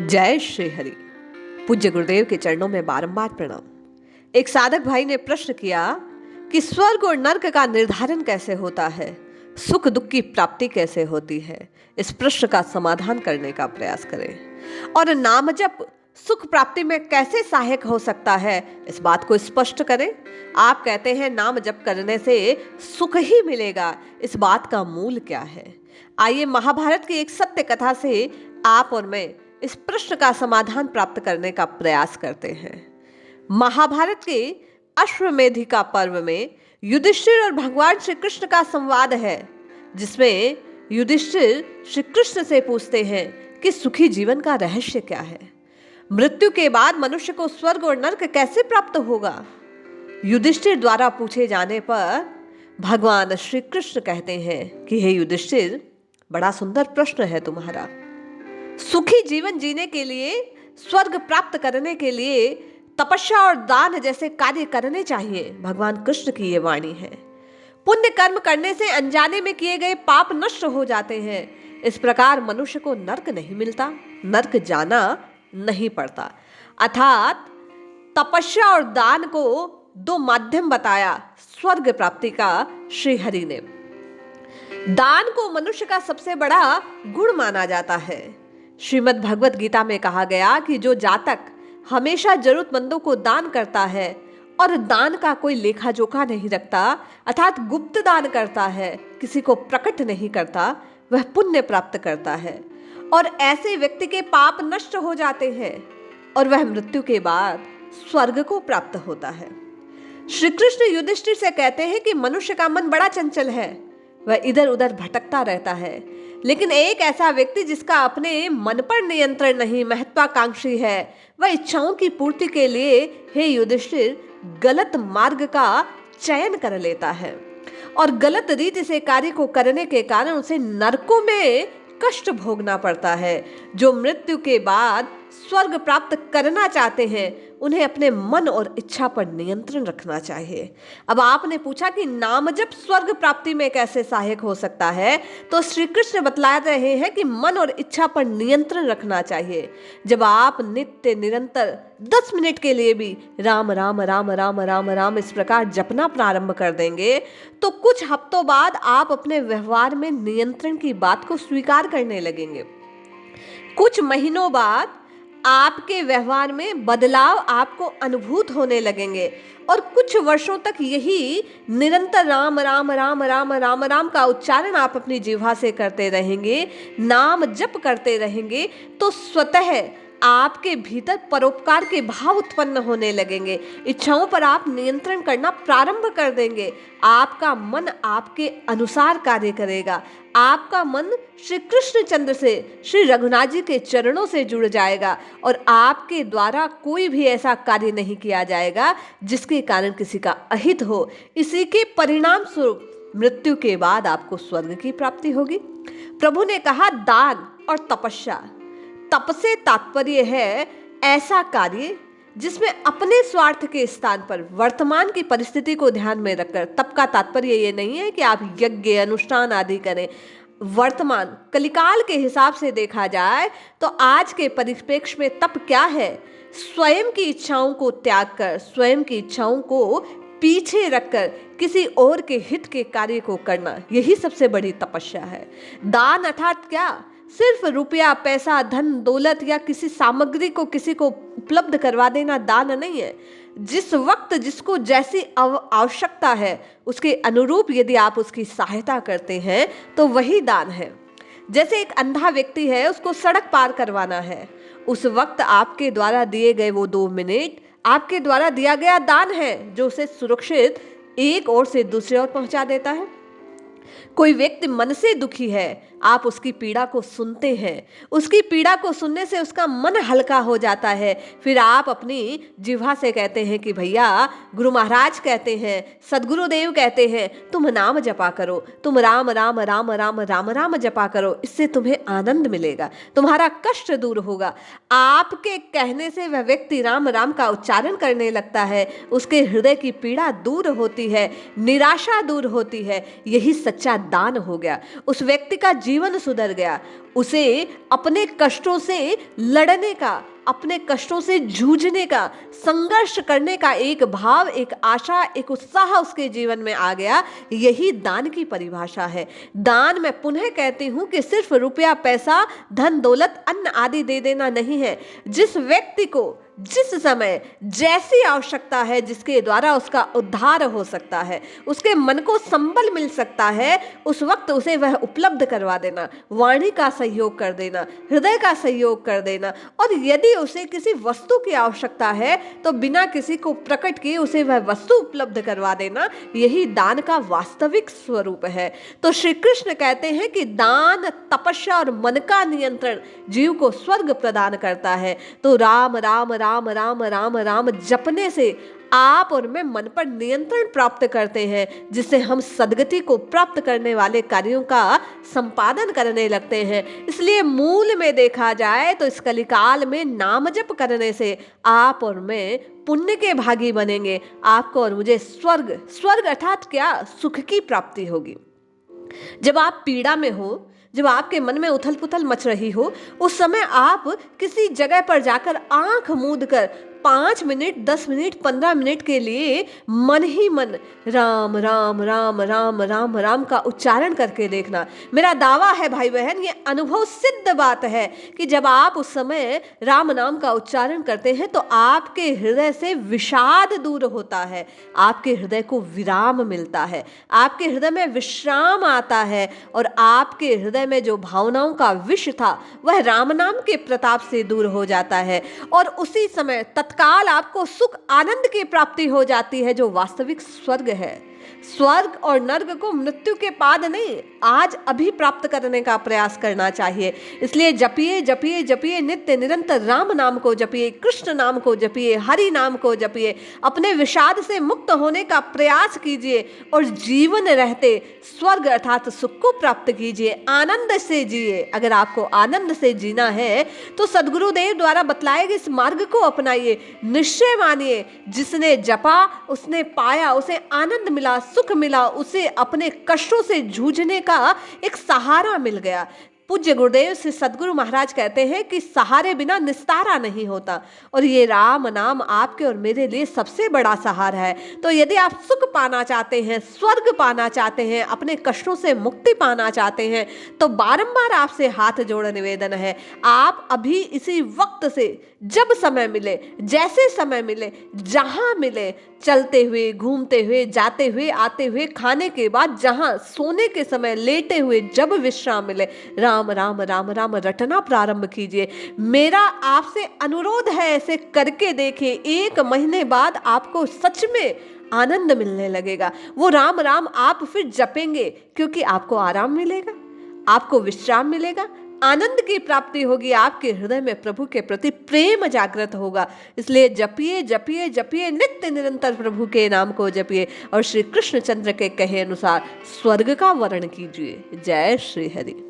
जय श्री हरि। पूज्य गुरुदेव के चरणों में बारंबार प्रणाम। एक साधक भाई ने प्रश्न किया कि स्वर्ग और नर्क का निर्धारण कैसे होता है, सुख दुख की प्राप्ति कैसे होती है। इस प्रश्न का समाधान करने का प्रयास करें और नाम जप सुख प्राप्ति में कैसे सहायक हो सकता है, इस बात को स्पष्ट करें। आप कहते हैं नाम जप करने से सुख ही मिलेगा, इस बात का मूल क्या है? आइए महाभारत की एक सत्य कथा से आप और मैं इस प्रश्न का समाधान प्राप्त करने का प्रयास करते हैं। महाभारत के अश्वमेधिका पर्व में युधिष्ठिर और भगवान श्री कृष्ण का संवाद है, जिसमें युधिष्ठिर श्री कृष्ण से पूछते हैं कि सुखी जीवन का रहस्य क्या है, मृत्यु के बाद मनुष्य को स्वर्ग और नर्क कैसे प्राप्त होगा। युधिष्ठिर द्वारा पूछे जाने पर भगवान श्री कृष्ण कहते हैं कि हे युधिष्ठिर, बड़ा सुंदर प्रश्न है तुम्हारा। सुखी जीवन जीने के लिए, स्वर्ग प्राप्त करने के लिए तपस्या और दान जैसे कार्य करने चाहिए। भगवान कृष्ण की ये वाणी है। पुण्य कर्म करने से अनजाने में किए गए पाप नष्ट हो जाते हैं। इस प्रकार मनुष्य को नर्क नहीं मिलता, नर्क जाना नहीं पड़ता। अर्थात तपस्या और दान को दो माध्यम बताया स्वर्ग प्राप्ति का श्री हरि ने। दान को मनुष्य का सबसे बड़ा गुण माना जाता है। श्रीमद् भगवत गीता में कहा गया कि जो जातक हमेशा जरूरतमंदों को दान करता है और दान का कोई लेखा जोखा नहीं रखता, अर्थात गुप्त दान करता है, किसी को प्रकट नहीं करता, वह पुण्य प्राप्त करता है और ऐसे व्यक्ति के पाप नष्ट हो जाते हैं और वह मृत्यु के बाद स्वर्ग को प्राप्त होता है। श्री कृष्ण युधिष्ठिर से कहते हैं कि मनुष्य का मन बड़ा चंचल है, वह इधर उधर भटकता रहता है, लेकिन एक ऐसा व्यक्ति जिसका अपने मन पर नियंत्रण नहीं, महत्वाकांक्षी है, वह इच्छाओं की पूर्ति के लिए हे युधिष्ठिर गलत मार्ग का चयन कर लेता है और गलत रीति से कार्य को करने के कारण उसे नरकों में कष्ट भोगना पड़ता है। जो मृत्यु के बाद स्वर्ग प्राप्त करना चाहते हैं, उन्हें अपने मन और इच्छा पर नियंत्रण रखना चाहिए। अब आपने पूछा कि नाम जप स्वर्ग प्राप्ति में कैसे सहायक हो सकता है, तो श्री कृष्ण बतला रहे हैं कि मन और इच्छा पर नियंत्रण रखना चाहिए। जब आप नित्य निरंतर 10 मिनट के लिए भी राम राम राम राम राम राम इस प्रकार जपना प्रारंभ कर देंगे, तो कुछ हफ्तों बाद आप अपने व्यवहार में नियंत्रण की बात को स्वीकार करने लगेंगे। कुछ महीनों बाद आपके व्यवहार में बदलाव आपको अनुभूत होने लगेंगे और कुछ वर्षों तक यही निरंतर राम राम राम राम राम राम का उच्चारण आप अपनी जिह्वा से करते रहेंगे, नाम जप करते रहेंगे, तो स्वतः आपके भीतर परोपकार के भाव उत्पन्न होने लगेंगे। इच्छाओं पर आप नियंत्रण करना प्रारंभ कर देंगे। आपका मन आपके अनुसार कार्य करेगा। आपका मन श्री कृष्णचंद्र से, श्री रघुनाथ जी के चरणों से जुड़ जाएगा और आपके द्वारा कोई भी ऐसा कार्य नहीं किया जाएगा जिसके कारण किसी का अहित हो। इसी के परिणाम स्वरूप मृत्यु के बाद आपको स्वर्ग की प्राप्ति होगी। प्रभु ने कहा दान और तपस्या। तप से तात्पर्य है ऐसा कार्य जिसमें अपने स्वार्थ के स्थान पर वर्तमान की परिस्थिति को ध्यान में रखकर, तप का तात्पर्य ये नहीं है कि आप यज्ञ अनुष्ठान आदि करें। वर्तमान कलिकाल के हिसाब से देखा जाए तो आज के परिप्रेक्ष्य में तप क्या है? स्वयं की इच्छाओं को त्याग कर, स्वयं की इच्छाओं को पीछे रखकर किसी और के हित के कार्य को करना, यही सबसे बड़ी तपस्या है। दान अर्थात क्या? सिर्फ रुपया, पैसा, धन दौलत या किसी सामग्री को किसी को उपलब्ध करवा देना दान नहीं है। जिस वक्त जिसको जैसी आवश्यकता है उसके अनुरूप यदि आप उसकी सहायता करते हैं तो वही दान है। जैसे एक अंधा व्यक्ति है, उसको सड़क पार करवाना है, उस वक्त आपके द्वारा दिए गए वो 2 मिनट आपके द्वारा दिया गया दान है, जो उसे सुरक्षित एक ओर से दूसरी ओर पहुंचा देता है। कोई व्यक्ति मन से दुखी है, आप उसकी पीड़ा को सुनते हैं, उसकी पीड़ा को सुनने से उसका मन हल्का हो जाता है। फिर आप अपनी जिह्वा से कहते हैं कि भैया, गुरु महाराज कहते हैं, सदगुरुदेव कहते हैं, तुम नाम जपा करो, तुम राम राम राम राम राम राम जपा करो, इससे तुम्हें आनंद मिलेगा, तुम्हारा कष्ट दूर होगा। आपके कहने से वह व्यक्ति राम राम का उच्चारण करने लगता है, उसके हृदय की पीड़ा दूर होती है, निराशा दूर होती है। यही सच्ची सच्चा दान हो गया, उस व्यक्ति का जीवन सुधर गया, उसे अपने कष्टों से लड़ने का, अपने कष्टों से जूझने का, संघर्ष करने का एक भाव, एक आशा, एक उत्साह उसके जीवन में आ गया। यही दान की परिभाषा है। दान, मैं पुनः कहती हूं कि सिर्फ रुपया, पैसा, धन दौलत, अन्न आदि दे देना नहीं है। जिस व्यक्ति को जिस समय जैसी आवश्यकता है, जिसके द्वारा उसका उद्धार हो सकता है, उसके मन को संबल मिल सकता है, उस वक्त उसे वह उपलब्ध करवा देना, वाणी का सहयोग कर देना, हृदय का सहयोग कर देना। और यदि उसे किसी वस्तु की आवश्यकता है तो बिना किसी को प्रकट किए उसे वह वस्तु उपलब्ध करवा देना, यही दान का वास्तविक स्वरूप है। तो श्री कृष्ण कहते हैं कि दान, तपस्या और मन का नियंत्रण जीव को स्वर्ग प्रदान करता है। तो राम राम राम राम राम राम जपने से आप और मैं मन पर नियंत्रण प्राप्त करते हैं, जिससे हम सद्गति को प्राप्त करने वाले कार्यों का संपादन करने लगते हैं। इसलिए मूल में देखा जाए तो इस कलिकाल में नाम जप करने से आप और मैं पुण्य के भागी बनेंगे। आपको और मुझे स्वर्ग, स्वर्ग अर्थात क्या, सुख की प्राप्ति होगी। जब आप पीड़ा में हो, जब आपके मन में उथल पुथल मच रही हो, उस समय आप किसी जगह पर जाकर आंख मूंद कर 5 मिनट, 10 मिनट, 15 मिनट के लिए मन ही मन राम राम राम राम राम राम का उच्चारण करके देखना। मेरा दावा है भाई बहन, ये अनुभव सिद्ध बात है कि जब आप उस समय राम नाम का उच्चारण करते हैं तो आपके हृदय से विषाद दूर होता है, आपके हृदय को विराम मिलता है, आपके हृदय में विश्राम आता है और आपके हृदय में जो भावनाओं का विष था वह राम नाम के प्रताप से दूर हो जाता है। और उसी समय तत्काल आपको सुख, आनंद की प्राप्ति हो जाती है, जो वास्तविक स्वर्ग है। स्वर्ग और नर्क को मृत्यु के बाद नहीं, आज अभी प्राप्त करने का प्रयास करना चाहिए। इसलिए जपिए जपिए जपिए, नित्य निरंतर राम नाम को जपिए, कृष्ण नाम को जपिए, हरि नाम को जपिए, अपने विषाद से मुक्त होने का प्रयास कीजिए और जीवन रहते स्वर्ग अर्थात सुख को प्राप्त कीजिए, आनंद से जिए। अगर आपको आनंद से जीना है तो सद्गुरुदेव द्वारा बतलाए गए इस मार्ग को अपनाइए, निश्चय मानिए, जिसने जपा उसने पाया, उसे आनंद मिला, सुख मिला, उसे अपने कष्टों से जूझने का एक सहारा मिल गया। पूज्य गुरुदेव श्री सद्गुरु महाराज कहते हैं कि सहारे बिना निस्तारा नहीं होता, और ये राम नाम आपके और मेरे लिए सबसे बड़ा सहारा है। तो यदि आप सुख पाना चाहते हैं, स्वर्ग पाना चाहते हैं, अपने कष्टों से मुक्ति पाना चाहते हैं, तो बारंबार आपसे हाथ जोड़ निवेदन है, आप अभी इसी वक्त से जब समय मिले, जैसे समय मिले, जहां मिले, चलते हुए, घूमते हुए, जाते हुए, आते हुए, खाने के बाद, जहां सोने के समय, लेटे हुए, जब विश्राम मिले, राम राम राम राम रटना प्रारंभ कीजिए। मेरा आपसे अनुरोध है, ऐसे करके देखिए, 1 महीने बाद आपको सच में आनंद मिलने लगेगा। वो राम राम आप फिर जपेंगे, क्योंकि आपको आराम मिलेगा, आपको विश्राम मिलेगा, आनंद की प्राप्ति होगी, आपके हृदय में प्रभु के प्रति प्रेम जागृत होगा। इसलिए जपिए जपिए जपिए, नित्य निरंतर प्रभु के नाम को जपिए और श्री कृष्णचंद्र के कहे अनुसार स्वर्ग का वर्ण कीजिए। जय श्री हरि।